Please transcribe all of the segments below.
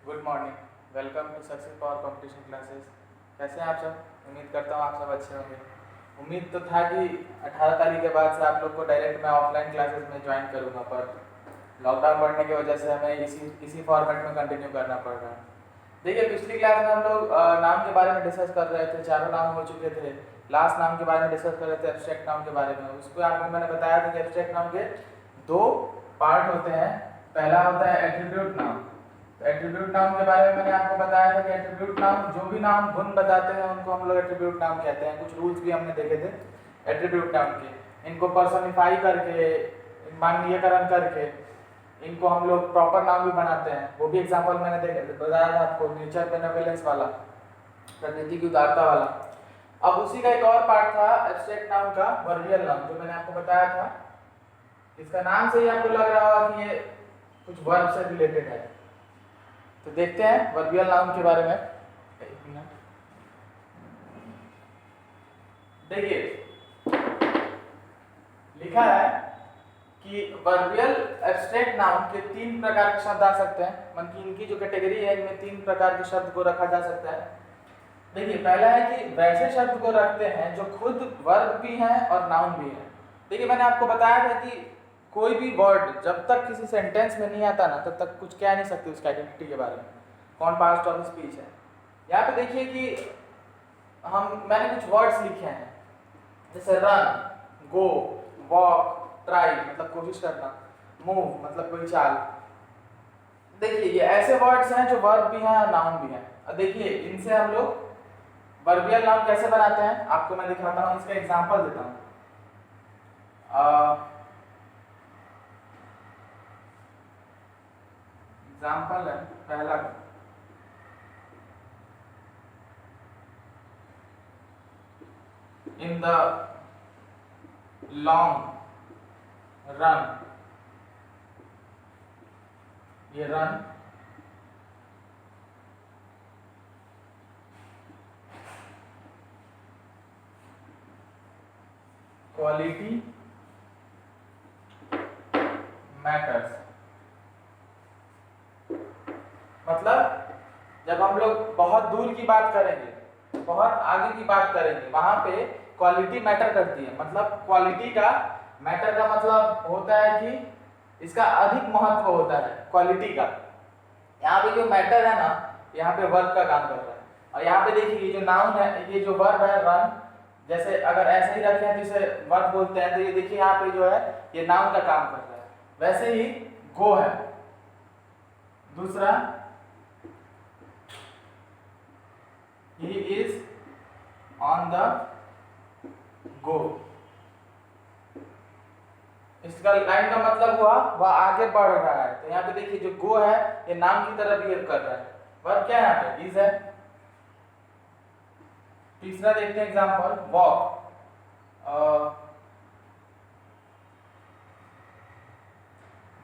Good morning. Welcome to success power competition classes. कैसे हैं आप सब? उम्मीद करता हूँ आप सब अच्छे होंगे। उम्मीद तो था कि 18 तारीख के बाद से आप लोग को डायरेक्ट मैं ऑफलाइन क्लासेस में ज्वाइन करूँगा, पर लॉकडाउन बढ़ने की वजह से हमें इसी फॉर्मेट में कंटिन्यू करना पड़ रहा है। देखिए, पिछली क्लास में हम लोग नाम के बारे में डिस्कस कर रहे थे। चारों नाम हो चुके थे। लास्ट नाम के बारे में डिस्कस कर रहे थे, एब्स्ट्रैक्ट नाम के बारे में। उसको आपको मैंने बताया था कि एब्स्ट्रैक्ट नाम के दो पार्ट होते हैं। पहला होता है एट्रीब्यूट नाम। तो एट्रीब्यूट नाम के बारे में मैंने आपको बताया था कि एट्रीब्यूट नाम जो भी नाम गुण बताते हैं उनको हम लोग एट्रीब्यूट नाम कहते हैं। कुछ रूल्स भी हमने देखे थे एट्रीब्यूट नाम के। इनको पर्सनिफाई करके, माननीयकरण करके इनको हम लोग प्रॉपर नाम भी बनाते हैं। वो भी एग्जांपल मैंने बताया था आपको, नेचर बेनेवोलेंस वाला, प्रकृति की उदारता वाला। अब उसी का एक और पार्ट था एब्स्ट्रैक्ट नाम का, वर्बियल नाम, जो मैंने आपको बताया था। इसका नाम से ही आपको लग रहा होगा कि ये कुछ वर्ब से रिलेटेड है। तो देखते हैं वर्बियल नाउन के बारे में। एक मिनट, देखिए लिखा है कि वर्बियल एब्स्ट्रैक्ट नाउन के 3 प्रकार के शब्द आ सकते हैं। मन की इनकी जो कैटेगरी है, इनमें 3 प्रकार के शब्द को रखा जा सकता है। देखिए, पहला है कि वैसे शब्द को रखते हैं जो खुद वर्ब भी हैं और नाउन भी हैं। देखिए, मैंने आपको बताया था कि कोई भी वर्ड जब तक किसी सेंटेंस में नहीं आता ना, तब तक कुछ कह नहीं सकते उसकी आइडेंटिटी के बारे में, कौन पास्ट ऑफ स्पीच है। यहाँ पे देखिए कि मैंने कुछ वर्ड्स लिखे हैं, जैसे रन, गो, वॉक, ट्राई मतलब कोशिश करना, मूव मतलब कोई चाल। देखिए, ये ऐसे वर्ड्स हैं जो वर्ब भी हैं और नाउन भी हैं। और देखिए, इनसे हम लोग वर्बियल नाउन कैसे बनाते हैं आपको मैं दिखाता हूँ। इसका एग्जांपल देता हूँ। एग्जांपल है पहला, इन द लॉन्ग रन। ये रन, क्वालिटी मैटर्स। मतलब जब हम लोग बहुत दूर की बात करेंगे, बहुत आगे की बात करेंगे, वहां पे क्वालिटी मैटर करती है। मतलब क्वालिटी का, मैटर का मतलब होता है कि इसका अधिक महत्व होता है क्वालिटी का। यहाँ पे जो मैटर है ना, यहाँ पे वर्ब का काम कर रहा है। और यहाँ पे देखिए, ये जो नाउन है, ये जो वर्ब है रन, जैसे अगर ऐसे ही रखें तो इसे वर्ब बोलते हैं, तो ये देखिए यहाँ पे जो है ये नाउन का काम कर रहा है। वैसे ही गो है दूसरा, he is on the go। इसका लाइन का मतलब हुआ वह आगे बढ़ रहा है। तो यहाँ पे देखिए जो गो है ये नाम की तरह बिहेव कर रहा है। वर्ब क्या है यहाँ पे? इज है। तीसरा देखते हैं एग्जांपल, वॉक।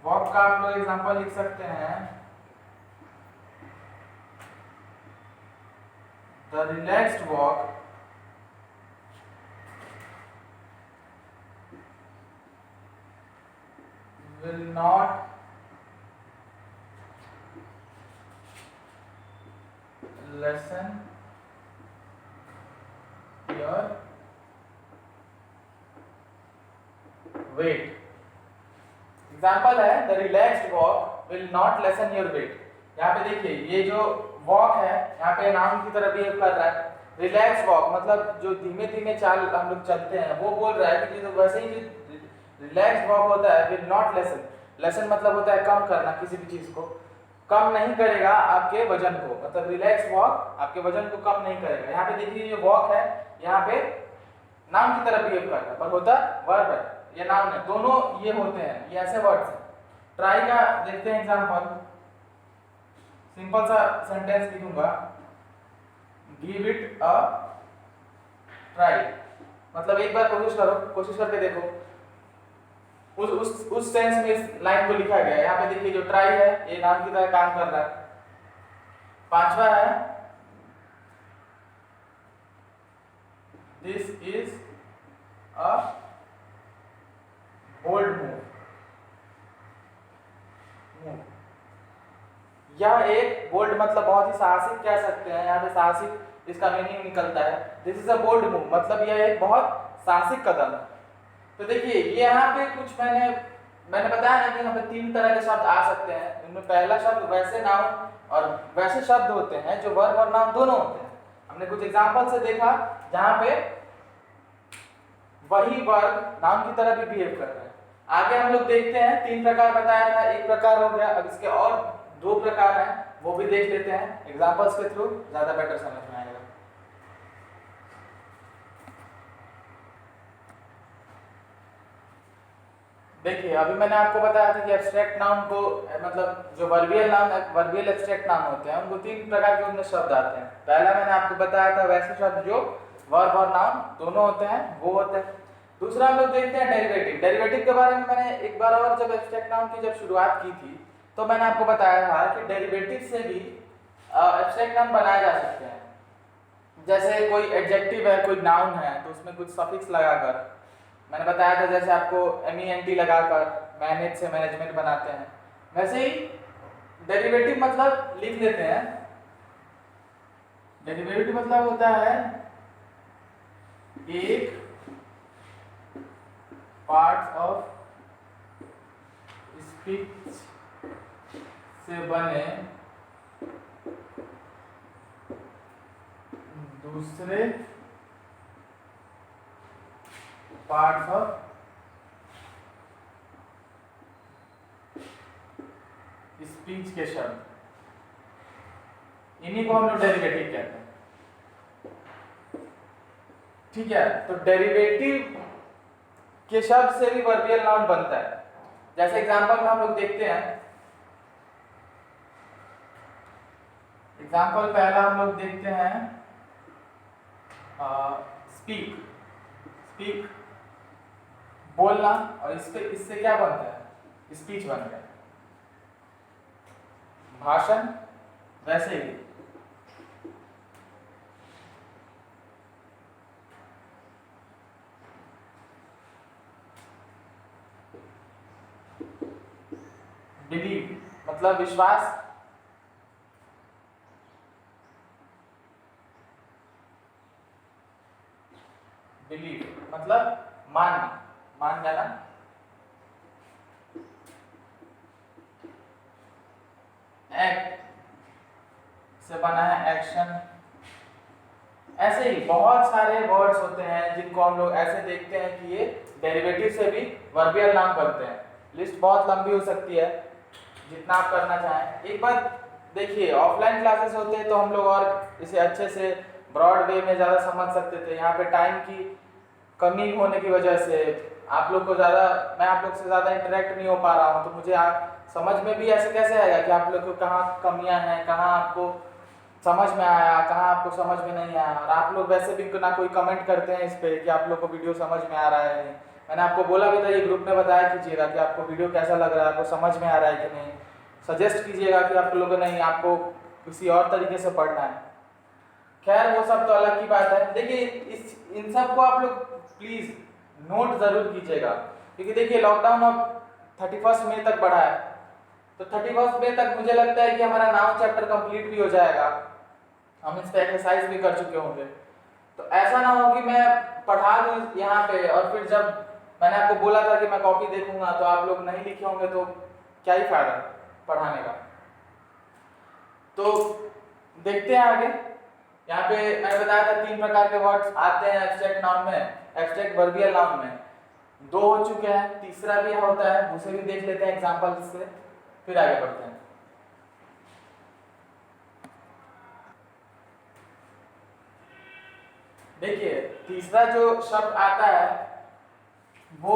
वॉक का आप लोग एग्जांपल लिख सकते हैं, the relaxed walk will not lessen your weight। Example है, the relaxed walk will not lessen your weight. यहाँ पे देखिए ये जो वॉक है यहाँ पे नाउन की तरह बिहेव कर रहा है। रिलैक्स वॉक मतलब जो धीमे धीमे चाल हम लोग चलते हैं, वो बोल रहा है कि जो वैसे ही जो रिलैक्स वॉक होता है विल नॉट लेसन। लेसन मतलब होता है कम करना, किसी भी चीज को कम नहीं करेगा आपके वजन को। मतलब रिलैक्स वॉक आपके वजन को कम नहीं करेगा। यहाँ पे देखिए ये वॉक है, यहाँ पे नाउन की तरह बिहेव कर रहा है, पर होता वर्ब है, ये नाउन है। दोनों ये होते हैं, ये ऐसे वर्ड्स हैं। ट्राई का देखते हैं एग्जांपल। सिंपल सा सेंटेंस लिखूंगा, गिव इट अ ट्राई। मतलब एक बार कोशिश करो, कोशिश करके देखो। उस सेंस में इस लाइन को लिखा गया है। यहाँ पे देखिए जो ट्राई है ये नाउन की तरह काम कर रहा है। पांचवा है, this is a bold move. यह एक बोल्ड मतलब बहुत ही साहसिक कह सकते हैं, यहाँ पे साहसिक इसका मीनिंग निकलता है। This is a bold move, मतलब यह एक बहुत साहसिक कदम है। तो देखिए ये यहाँ पे कुछ मैंने बताया ना कि यहाँ पे 3 तरह के शब्द आ सकते हैं। इनमें पहला शब्द वैसे नाउन और वैसे शब्द होते हैं जो वर्ब और नाउन दोनों होते हैं। हमने कुछ एग्जाम्पल से देखा जहाँ पे वही वर्ब नाउन की तरह भी बिहेव कर रहा है। आगे हम लोग देखते हैं 3 प्रकार बताया था, एक प्रकार हो गया, अब इसके और 2 प्रकार हैं वो भी देख लेते हैं एग्जाम्पल्स के थ्रू, ज्यादा बेटर समझ में आएगा। देखिए अभी मैंने आपको बताया था कि एब्स्ट्रैक्ट नाउन को मतलब जो वर्बियल नाउन वर्बियल एब्स्ट्रैक्ट नाउन होते हैं उनको 3 प्रकार के उनमें शब्द आते हैं। पहला मैंने आपको बताया था वैसे शब्द जो वर्ब और नाउन दोनों होते हैं वो होते हैं। दूसरा हम लोग देखते हैं डेरिवेटिव। डेरिवेटिव के बारे में मैंने एक बार और जब एब्स्ट्रैक्ट नाउन की जब शुरुआत की थी तो मैंने आपको बताया था कि डेरिवेटिव से भी एब्स्ट्रैक्ट नाउन बनाए जा सकते हैं। जैसे कोई एडजेक्टिव है, कोई नाउन है तो उसमें कुछ सफिक्स लगाकर, मैंने बताया था जैसे आपको MENT लगाकर मैनेज से मैनेजमेंट बनाते हैं, वैसे ही डेरिवेटिव मतलब लिख लेते हैं। डेरिवेटिव मतलब होता है एक पार्ट ऑफ स्पीच से बने दूसरे पार्ट्स ऑफ स्पीच के शब्द, इन्हीं को हम लोग डेरिवेटिव कहते हैं। ठीक है, तो डेरिवेटिव के शब्द से भी वर्बियल नाउन बनता है। जैसे एग्जांपल में हम लोग देखते हैं, एग्जांपल पहला हम लोग देखते हैं स्पीक। स्पीक बोलना, और इससे क्या बनता है, स्पीच बन गया। भाषण वैसे ही बिलीव मतलब विश्वास, बिलीव मतलब मान जाना। एक्ट से बना है एक्शन। ऐसे ही बहुत सारे वर्ड्स होते हैं जिनको हम लोग ऐसे देखते हैं कि ये डेरिवेटिव से भी वर्बियल नाउन बनते हैं। लिस्ट बहुत लंबी हो सकती है, जितना आप करना चाहें। एक बार देखिए, ऑफलाइन क्लासेस होते हैं तो हम लोग और इसे अच्छे से ब्रॉड वे में ज़्यादा समझ सकते थे। यहाँ पे टाइम की कमी होने की वजह से आप लोग को मैं आप लोग से ज़्यादा इंटरेक्ट नहीं हो पा रहा हूँ, तो मुझे समझ में भी ऐसे कैसे आएगा कि आप लोग को कहाँ कमियाँ हैं, कहाँ आपको समझ में आया, कहाँ आपको समझ में नहीं आया। और आप लोग वैसे भी ना कोई कमेंट करते हैं इस पे कि आप लोग को वीडियो समझ में आ रहा है नहीं। मैंने आपको बोला भी था ये ग्रुप में बताया कीजिएगा कि आपको वीडियो कैसा लग रहा है, आपको समझ में आ रहा है कि नहीं। सजेस्ट कीजिएगा कि आप लोगों नहीं आपको किसी और तरीके से पढ़ना है। खैर वो सब तो अलग की बात है। देखिए इन सब को आप लोग प्लीज नोट जरूर कीजिएगा, क्योंकि देखिए लॉकडाउन अब 31 मई तक बढ़ा है, तो 31 मई तक मुझे लगता है कि हमारा नाउन चैप्टर कंप्लीट भी हो जाएगा, हम इस पर एक्सरसाइज भी कर चुके होंगे। तो ऐसा ना हो कि मैं पढ़ा दूं यहाँ पे और फिर जब मैंने आपको बोला था कि मैं कॉपी देखूंगा तो आप लोग नहीं लिखे होंगे, तो क्या ही फायदा पढ़ाने का। तो देखते हैं आगे। यहाँ पे मैंने बताया था 3 प्रकार के वर्ड्स आते हैं एब्स्ट्रैक्ट नाउन में, एब्स्ट्रैक्ट वर्बियल नाउन में 2 हो चुके हैं, तीसरा भी होता है, उसे भी देख लेते हैं एग्जांपल से, फिर आगे बढ़ते हैं। देखिए तीसरा जो शब्द आता है वो,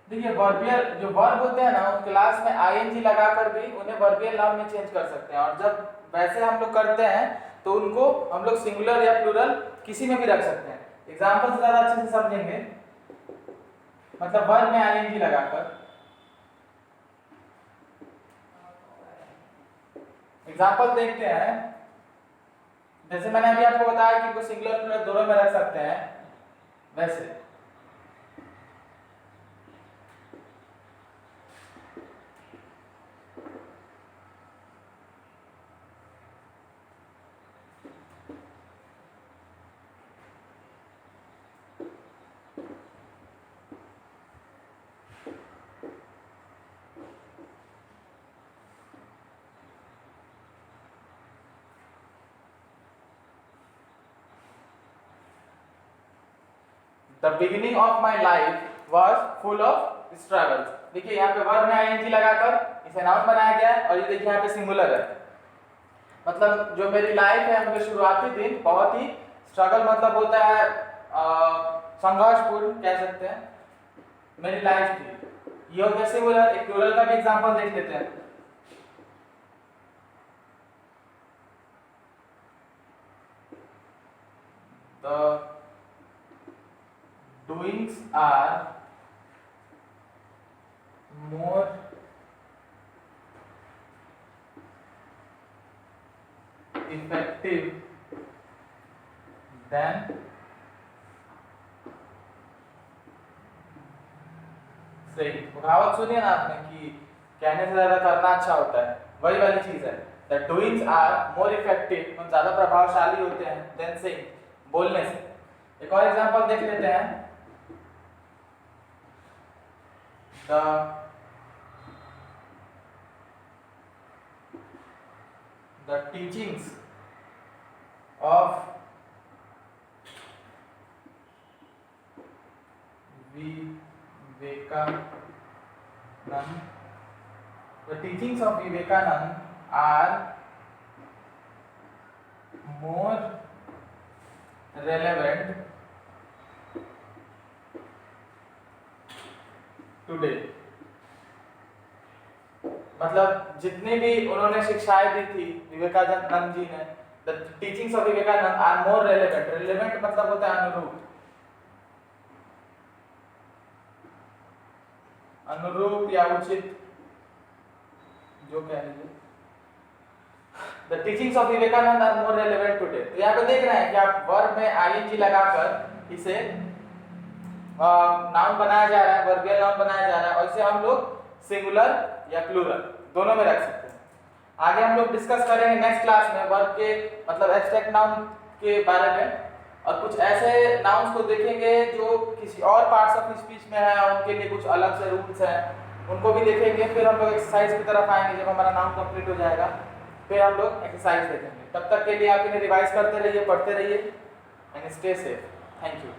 देखिए वर्बियल जो वर्ब होते हैं ना, उन क्लास में ING लगाकर भी उन्हें वर्बियल नाउन में चेंज कर सकते हैं। और जब वैसे हम लोग करते हैं तो उनको हम लोग सिंगुलर या प्लूरल किसी में भी रख सकते हैं। एग्जांपल से ज़्यादा अच्छे से समझेंगे, मतलब वर्ब में ING लगाकर। एग्जांपल देखते हैं, जैसे मैंने अभी आपको बताया कि वो सिंगुलर प्लूरल दोनों में रख सकते हैं, वैसे the beginning of my life was full of struggles. देखिए यहाँ पे वर्ब में आईएनजी लगाकर इसे नाउन बनाया गया है, और ये देखिए यहाँ पे सिंगुलर है, मतलब जो मेरी लाइफ है, उनके शुरुआती दिन बहुत ही स्ट्रगल मतलब होता है संघर्षपूर्ण कह सकते हैं, मेरी लाइफ थी। ये हो गया सिंगुलर। एक प्लूरल का भी एग्जांपल देख लेते हैं। The doings are more effective than saying। कहावत सुनी है ना आपने कि कहने से ज्यादा करना अच्छा होता है, वही वाली चीज है। The doings are more effective, हम ज्यादा प्रभावशाली होते हैं than saying, बोलने से। एक और एग्जांपल देख लेते हैं। The teachings of Vivekanand are more relevant today। मतलब जितनी भी उन्होंने शिक्षाएं दी थी विवेकानंद जी ने, the teachings of Vivekananda are more relevant. Relevant मतलब होता है अनुरूप, अनुरूप या उचित, जो कह लीजिए। The teachings of Vivekananda are more relevant today. तो यहाँ पे देख रहे हैं कि आप वर्ब में आईएनजी लगाकर इसे नाउन बनाया जा रहा है, वर्बियल नाउन बनाया जा रहा है, और इसे हम लोग सिंगुलर या प्लूरल दोनों में रख सकते हैं। आगे हम लोग डिस्कस करेंगे नेक्स्ट क्लास में वर्ब के मतलब एब्स्ट्रैक्ट नाउन के बारे में, और कुछ ऐसे नाउन्स को देखेंगे जो किसी और पार्ट्स ऑफ स्पीच में है, उनके लिए कुछ अलग से रूल्स हैं, उनको भी देखेंगे। फिर हम लोग एक्सरसाइज की तरफ आएंगे जब हमारा नाउन कंप्लीट हो जाएगा, फिर हम लोग एक्सरसाइज देखेंगे। तब तक के लिए आप इन्हें रिवाइज करते रहिए, पढ़ते रहिए, and stay safe. Thank you.